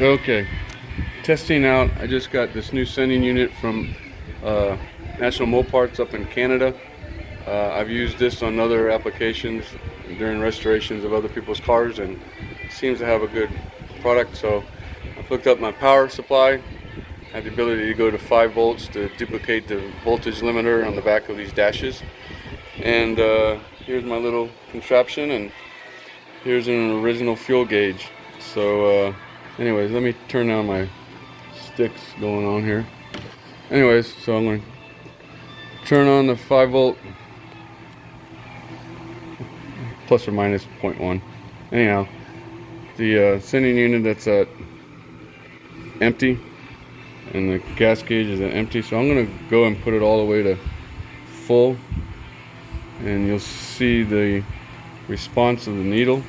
Okay, testing out. I just got this new sending unit from National Moparts up in Canada. I've used this on other applications during restorations of other people's cars, and it seems to have a good product. So I've hooked up my power supply. I have the ability to go to 5 volts to duplicate the voltage limiter on the back of these dashes. And here's my little contraption, and here's an original fuel gauge. So anyways, let me turn on my sticks going on here. Anyways, so I'm going to turn on the 5 volt plus or minus 0.1. Anyhow, the sending unit that's at empty and the gas gauge is at empty, so I'm going to go and put it all the way to full, and you'll see the response of the needle.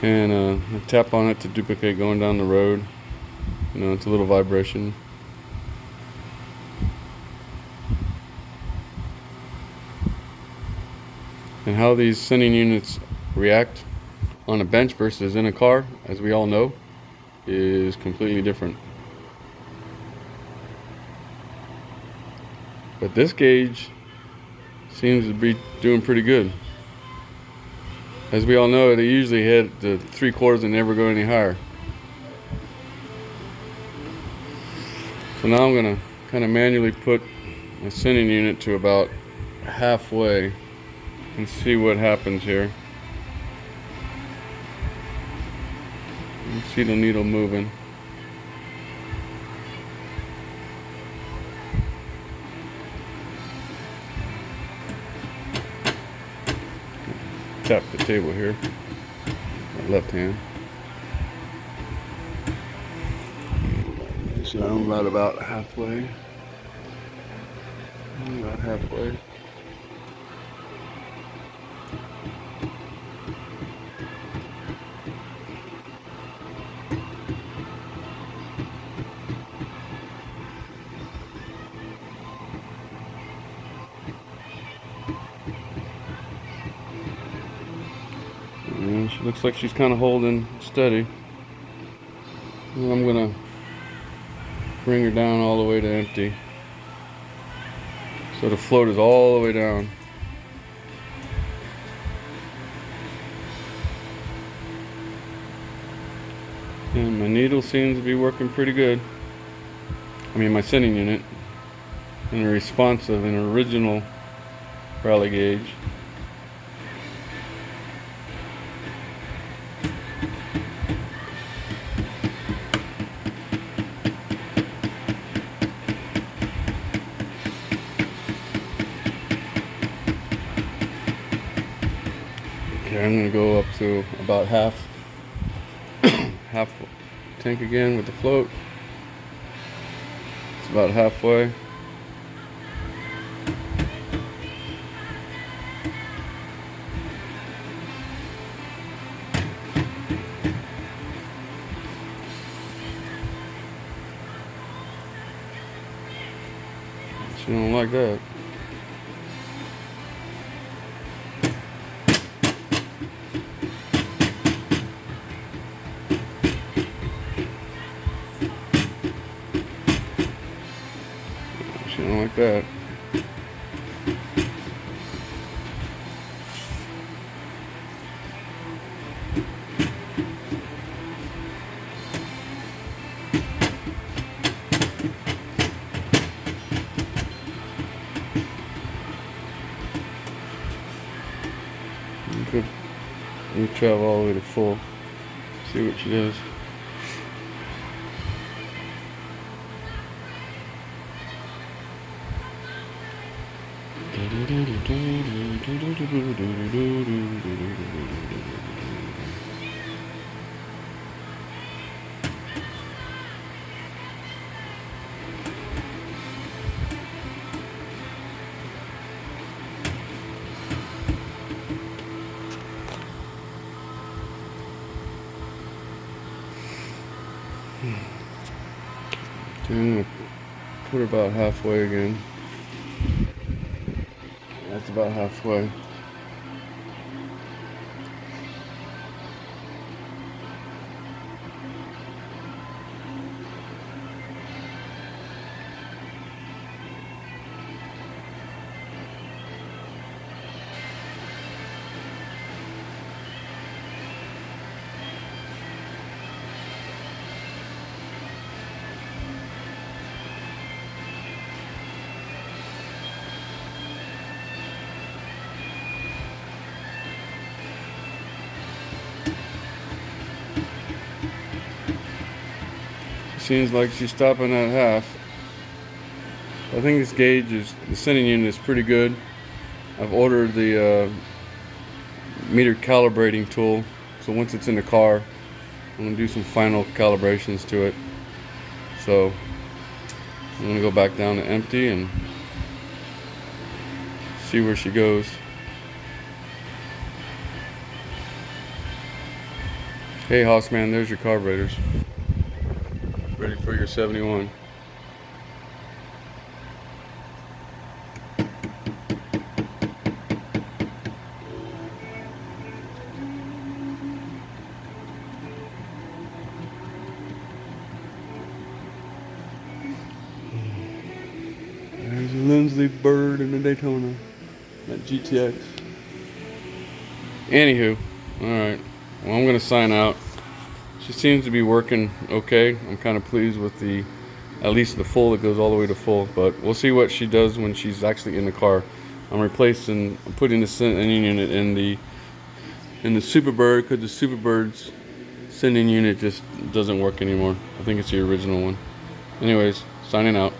And I tap on it to duplicate going down the road. You know, it's a little vibration. And how these sending units react on a bench versus in a car, as we all know, is completely different. But this gauge seems to be doing pretty good. As we all know, they usually hit the 3/4 and never go any higher. So now I'm going to kind of manually put my sending unit to about halfway and see what happens here. You see the needle moving. Tap the table here, my left hand. So I'm about halfway. About halfway. And she looks like she's kind of holding steady. And I'm gonna bring her down all the way to empty. So the float is all the way down. And my needle seems to be working pretty good. I mean, my sending unit, in the response of an original rally gauge. Okay, I'm gonna go up to about half tank again with the float. It's about halfway. She don't like that. She don't like that. You travel all the way to full. See what she does. Okay, I'm gonna put her about halfway again. That's about halfway. seems like she's stopping at half. I think this gauge is, the sending unit is pretty good. I've ordered the meter calibrating tool, so once it's in the car, I'm going to do some final calibrations to it. So I'm going to go back down to empty and see where she goes. Hey Hossman, there's your carburetors. Ready for your 71. There's a Lindsley Bird in the Daytona, that GTX. Anywho, alright, well I'm going to sign out. She seems to be working okay. I'm kind of pleased with the, at least the full, it goes all the way to full, but we'll see what she does when she's actually in the car. I'm putting the sending unit in the Superbird, because the Superbird's sending unit just doesn't work anymore. I think it's the original one. Anyways, signing out.